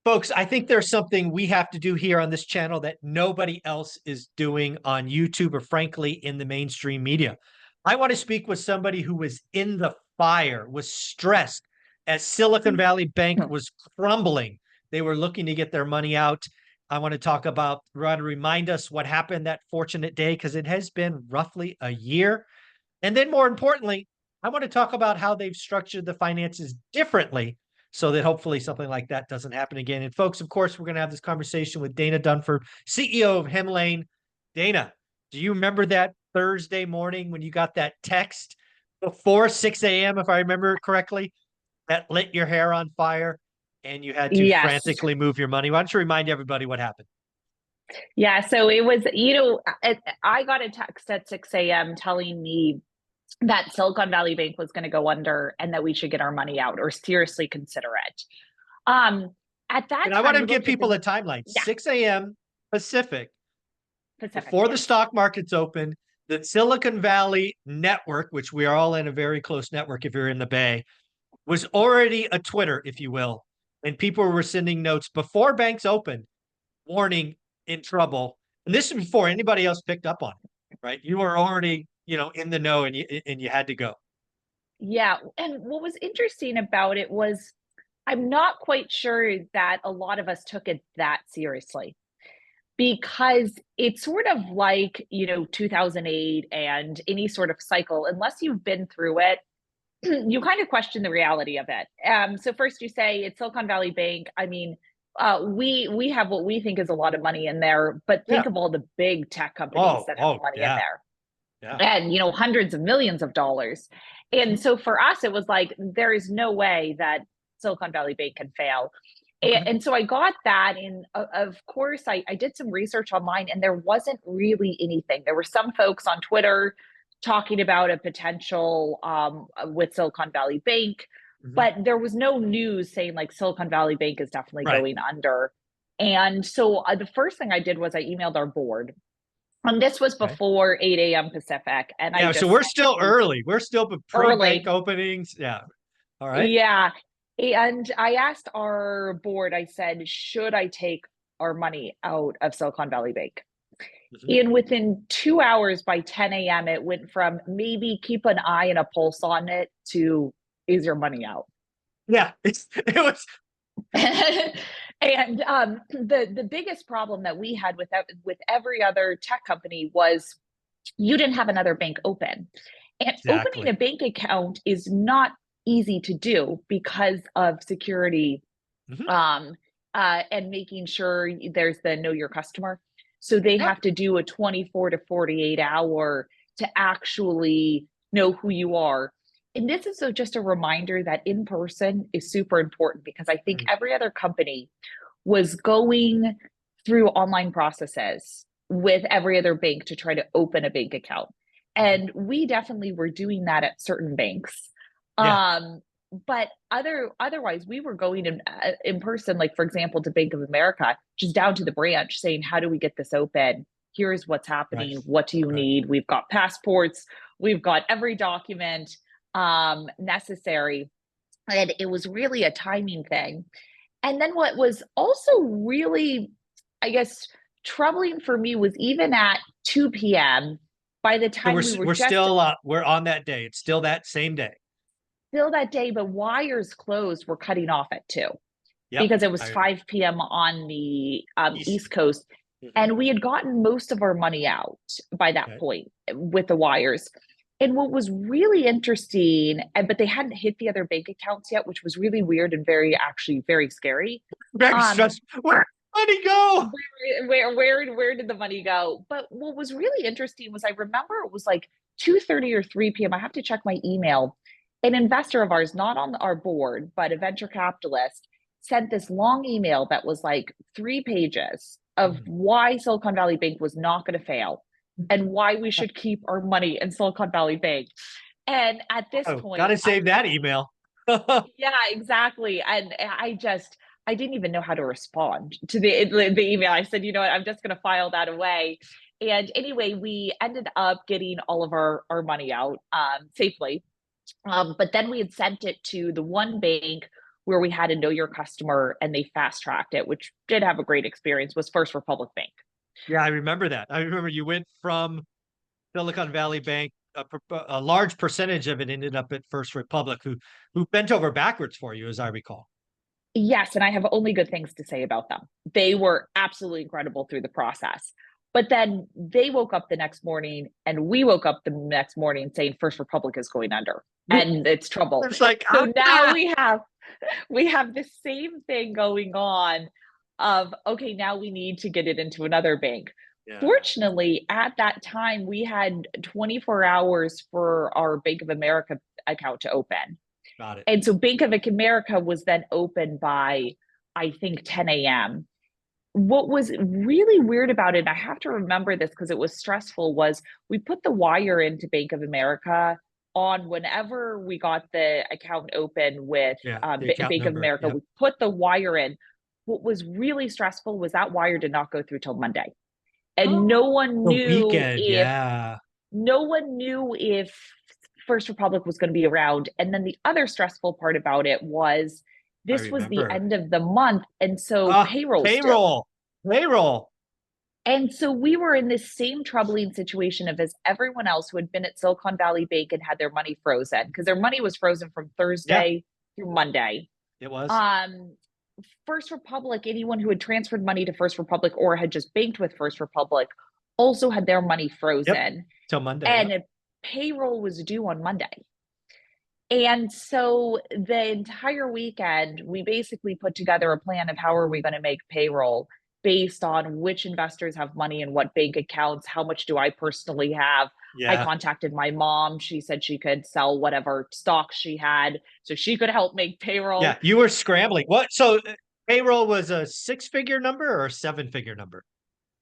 Folks, I think there's something we have to do here on this channel that nobody else is doing on YouTube or frankly in the mainstream media. I want to speak with somebody who was in the fire, was stressed as Silicon Valley Bank was crumbling. They were looking to get their money out. I want to remind us what happened that fortunate day, because it has been roughly a year. And then more importantly, I want to talk about how they've structured the finances differently so that hopefully something like that doesn't happen again. And folks, of course, we're going to have this conversation with Dana Dunford, CEO of Hemlane. Dana, do you remember that Thursday morning when you got that text before 6 a.m., if I remember correctly, that lit your hair on fire and you had to Yes. frantically move your money? Why don't you remind everybody what happened? Yeah. So it was, I got a text at 6 a.m. telling me that Silicon Valley Bank was going to go under and that we should get our money out or seriously consider it. Um, at that And I time, want to we give looked at people the, a timeline, yeah, 6 a.m. Pacific, Pacific, before the yes. stock market's open, the Silicon Valley network, which we are all in a very close network if you're in the Bay, was already a Twitter, if you will. And people were sending notes before banks opened, warning in trouble. And this is before anybody else picked up on it, right? You were already, in the know and you had to go. Yeah. And what was interesting about it was I'm not quite sure that a lot of us took it that seriously because it's sort of like, 2008 and any sort of cycle, unless you've been through it, you kind of question the reality of it. So first you say it's Silicon Valley Bank. I mean, we have what we think is a lot of money in there, but think Yeah. of all the big tech companies Oh, that have oh, money in yeah. there, Yeah. and hundreds of millions of dollars. And Mhm. so for us, it was like there is no way that Silicon Valley Bank can fail. Okay. And so I got that, and of course, I did some research online, and there wasn't really anything. There were some folks on Twitter talking about a potential with Silicon Valley Bank, Mhm. but there was no news saying like Silicon Valley Bank is definitely Right. going under. And so the first thing I did was I emailed our board. And this was Okay. before 8 a.m. Pacific. And I Yeah. So just we're said still to early. We're still pre-bank early, openings. Yeah. All right. yeah. And I asked our board, I said, should I take our money out of Silicon Valley Bank? Mhm. And within 2 hours by 10 a.m., it went from maybe keep an eye and a pulse on it to is your money out? Yeah. It was. And the biggest problem that we had with every other tech company was you didn't have another bank open. And opening a Exactly. bank account is not easy to do because of security, Mhm. um, and making sure there's the know your customer. So they Yep. have to do a 24 to 48 hour to actually know who you are. And this is just a reminder that in person is super important because I think Right. every other company was going through online processes with every other bank to try to open a bank account. Mhm. And we definitely were doing that at certain banks. Yeah. But otherwise, we were going in person, like for example, to Bank of America, just down to the branch, saying, "How do we get this open? Here's what's Right. happening. What do you Right. need? We've got passports. We've got every document necessary." And it was really a timing thing. And then what was also really, I guess, troubling for me was even at 2 p.m., by the So time we were we're just still we're on that day. It's still that same day. still that day, but wires closed were cutting off at 2 Yep. because it was I 5 p.m. on the East. East Coast. Mhm. And we had gotten most of our money out by that Okay. point with the wires. And what was really interesting, but they hadn't hit the other bank accounts yet, which was really weird and actually very scary. Very Um, stressed. Where did he go? where did the money go? But what was really interesting was I remember it was like 2:30 or 3 p.m. I have to check my email. An investor of ours, not on our board, but a venture capitalist, sent this long email that was like 3 pages of Mhm. why Silicon Valley Bank was not going to fail and why we should keep our money in Silicon Valley Bank. And at this Oh, gotta point, save that email. yeah, exactly. And I didn't even know how to respond to the email. I said, you know what, I'm just going to file that away. And anyway, we ended up getting all of our money out safely. But then we had sent it to the one bank where we had a know your customer and they fast tracked it, which did have a great experience, was First Republic Bank. Yeah, I remember that. I remember you went from Silicon Valley Bank. A large percentage of it ended up at First Republic, who bent over backwards for you, as I recall. Yes, and I have only good things to say about them. They were absolutely incredible through the process. But then they woke up the next morning and we woke up the next morning saying First Republic is going under and it's trouble. It's like, So now we have the same thing going on of okay, now we need to get it into another bank. yeah, Fortunately, at that time we had 24 hours for our Bank of America account to open. got it. And so Bank of America was then open by, I think, 10 a.m. What was really weird about it, and I have to remember this because it was stressful, was we put the wire into Bank of America on whenever we got the account open with Yeah, the account Bank of number. America. Yep. We put the wire in. What was really stressful was that wire did not go through till Monday. And Oh, the weekend. Yeah, no one knew if First Republic was going to be around. And then the other stressful part about it was I this was the remember. end of the month. And so payroll's due. Payroll, payroll. And so we were in this same troubling situation of as everyone else who had been at Silicon Valley Bank and had their money frozen because their money was frozen from Yeah, Thursday through Monday. it was. Um, First Republic, anyone who had transferred money to First Republic or had just banked with First Republic also had their money Yep. frozen. Till Monday. And Yep. payroll was due on Monday. And so the entire weekend, we basically put together a plan of how are we going to make payroll based on which investors have money in what bank accounts, how much do I personally have. I Yeah. contacted my mom. She said she could sell whatever stocks she had so she could help make payroll. Yeah. You were scrambling. What? So payroll was a 6-figure number or a 7-figure number?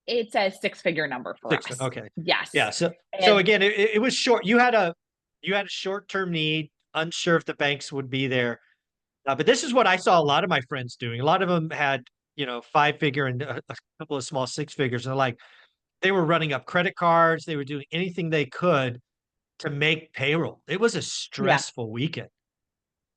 It's a six-figure number for Six. us. Okay. Yeah. Yes. So And again, it was short. You had a short-term need, unsure if the banks would be there. But this is what I saw a lot of my friends doing. A lot of them had, 5-figure and a couple of small 6 figures. And like they were running up credit cards. They were doing anything they could to make payroll. It was a yeah, stressful weekend.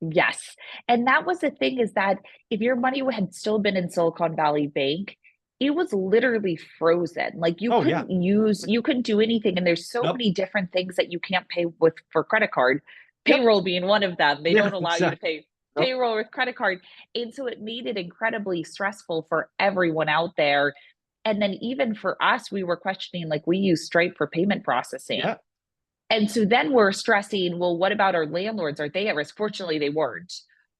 yes. And that was the thing is that if your money had still been in Silicon Valley Bank, it was literally frozen. Like Oh yeah. you couldn't do anything. And there's so Nope. many different things that you can't pay with for credit card, Yep. payroll being one of them. They Yeah. don't allow you to Exactly. pay Nope. payroll with credit card. And so it made it incredibly stressful for everyone out there. And then even for us, we were questioning, like we use Stripe for payment processing. Yeah. And so then we're stressing, well, what about our landlords? Are they at risk? Fortunately, they weren't.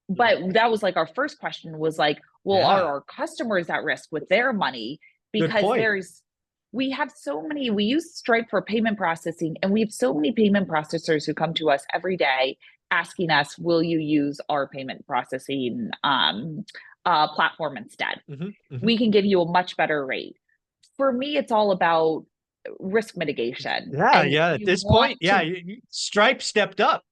Yeah. But that was like our first question was like, well, are Yeah. our customers at risk with their money? Good Because point. we have so many, we use Stripe for payment processing, and we have so many payment processors who come to us every day asking us, will you use our payment processing platform instead? Hmm. We can give you a much better rate. For me, it's all about risk mitigation. Yeah. And Yeah. At you this want point, yeah, to, Stripe stepped up.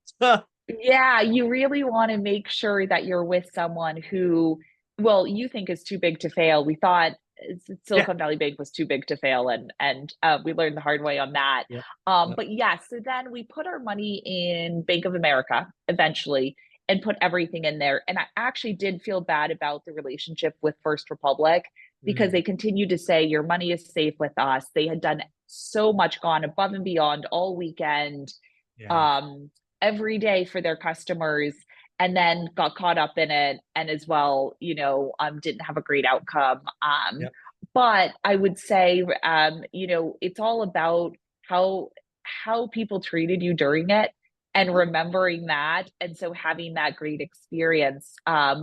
yeah, you really want to make sure that you're with someone who, well, you think is too big to fail. We thought Yeah. Silicon Valley Bank was too big to fail, and we learned the hard way on that. Yep. Yep. But yeah, so then we put our money in Bank of America eventually and put everything in there. And I actually did feel bad about the relationship with First Republic because Mm, they continued to say your money is safe with us. They had done so much, gone above and beyond all weekend. yeah. Um, every day for their customers, and then got caught up in it and as well, didn't have a great outcome. Yep. But I would say, it's all about how people treated you during it and remembering that. And so having that great experience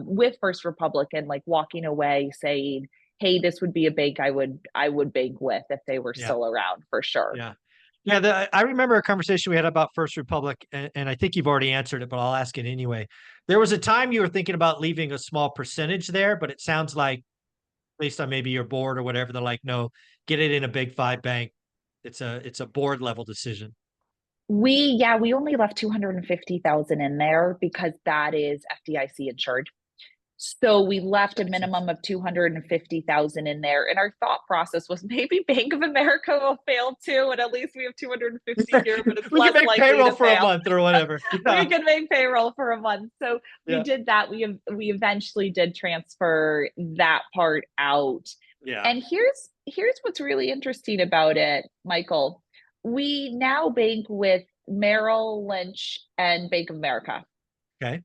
with First Republic and like walking away saying, hey, this would be a bank I would bank with if they were Yeah. still around for sure. Yeah. Yeah. I remember a conversation we had about First Republic, and I think you've already answered it, but I'll ask it anyway. There was a time you were thinking about leaving a small percentage there, but it sounds like, based on maybe your board or whatever, they're like, no, get it in a big five bank. It's a board level decision. We only left 250,000 in there because that is FDIC insured. So we left a Makes sense. minimum of 250,000 in there. And our thought process was maybe Bank of America will fail too. And at least we have 250 here, but it's We can less make likely payroll to for a fail. month or whatever. We Yeah. can make payroll for a month. So we Yeah. did that. We eventually did transfer that part out. Yeah. And here's what's really interesting about it, Michael. We now bank with Merrill Lynch and Bank of America. Okay.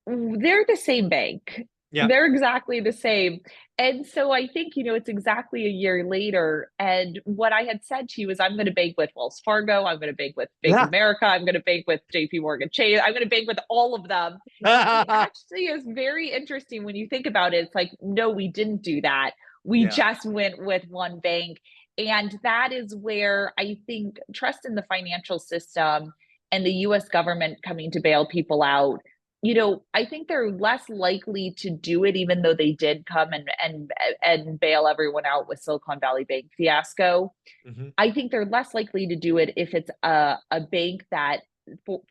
They're the same bank. Yeah. They're exactly the same. And so I think, it's exactly a year later. And what I had said to you is I'm going to bank with Wells Fargo. I'm going to bank with Bank of Yeah. America. I'm going to bank with JP Morgan Chase. I'm going to bank with all of them. It actually is very interesting when you think about it. It's like, no, we didn't do that. We Yeah. just went with one bank. And that is where I think trust in the financial system and the US government coming to bail people out, I think they're less likely to do it, even though they did come and bail everyone out with Silicon Valley Bank fiasco. Mhm. I think they're less likely to do it if it's a bank that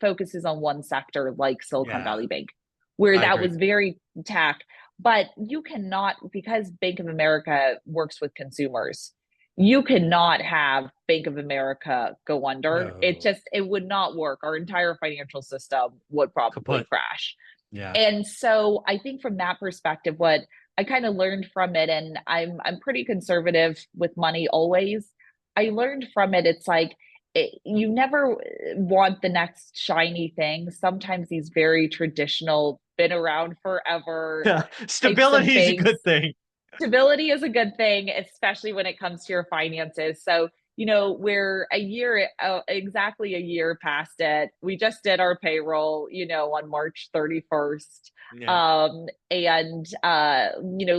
focuses on one sector, like Silicon Yeah. Valley Bank, where I that agree. was very tech. But you cannot, because Bank of America works with consumers, you cannot have Bank of America go under. No. It would not work. Our entire financial system would probably Kaput. crash. Yeah. And so I think from that perspective, what I kind of learned from it, and I'm pretty conservative with money always. I learned from it, it's like you never want the next shiny thing. Sometimes these very traditional, been around forever Yeah. types of Stability is a banks, good thing. stability is a good thing, especially when it comes to your finances. So, we're exactly a year past it. We just did our payroll, on March 31st. Yeah. And,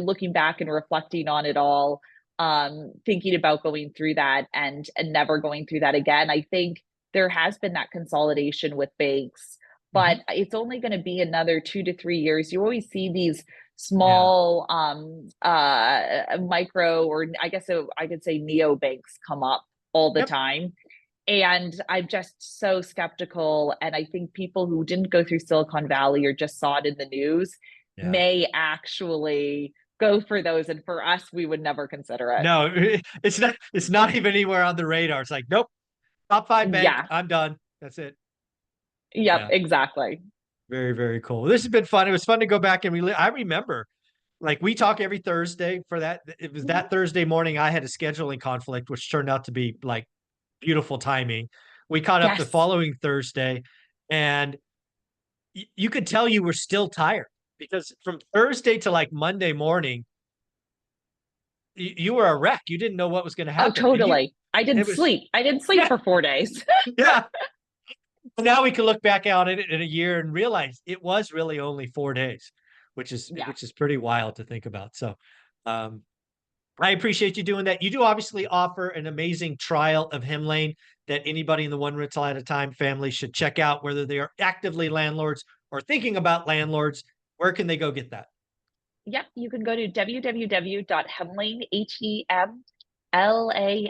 looking back and reflecting on it all, thinking about going through that and never going through that again. I think there has been that consolidation with banks, but Mhm. it's only going to be another 2 to 3 years. You always see these Yeah. small micro, or I guess I could say neo banks come up all the Yep. time. And I'm just so skeptical. And I think people who didn't go through Silicon Valley or just saw it in the news Yeah. may actually go for those. And for us, we would never consider it. No, it's not even anywhere on the radar. It's like, nope, top five bank. Yeah. I'm done. That's it. Yep. Yeah. Exactly. Very, very cool. This has been fun. It was fun to go back and I remember, like, we talk every Thursday for that. It was Mhm. that Thursday morning I had a scheduling conflict, which turned out to be like beautiful timing. We caught up the Yes. following Thursday, and you could tell you were still tired because from Thursday to like Monday morning, you were a wreck. You didn't know what was going to Oh, happen. And totally. I it didn't was, sleep. I didn't sleep yeah, for 4 days. yeah. Now we can look back out at it in a year and realize it was really only 4 days, which is Yeah. which is pretty wild to think about. So, um, I appreciate you doing that. You do obviously offer an amazing trial of Hemlane that anybody in the One Rental at a Time family should check out, whether they are actively landlords or thinking about landlords. Where can they go get that? Yep, you can go to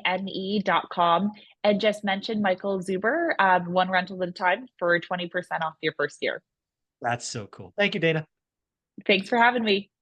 www.hemlane.com and just mention Michael Zuber, one rental at a time for 20% off your first year. That's so cool. Thank you, Dana. Thanks for having me.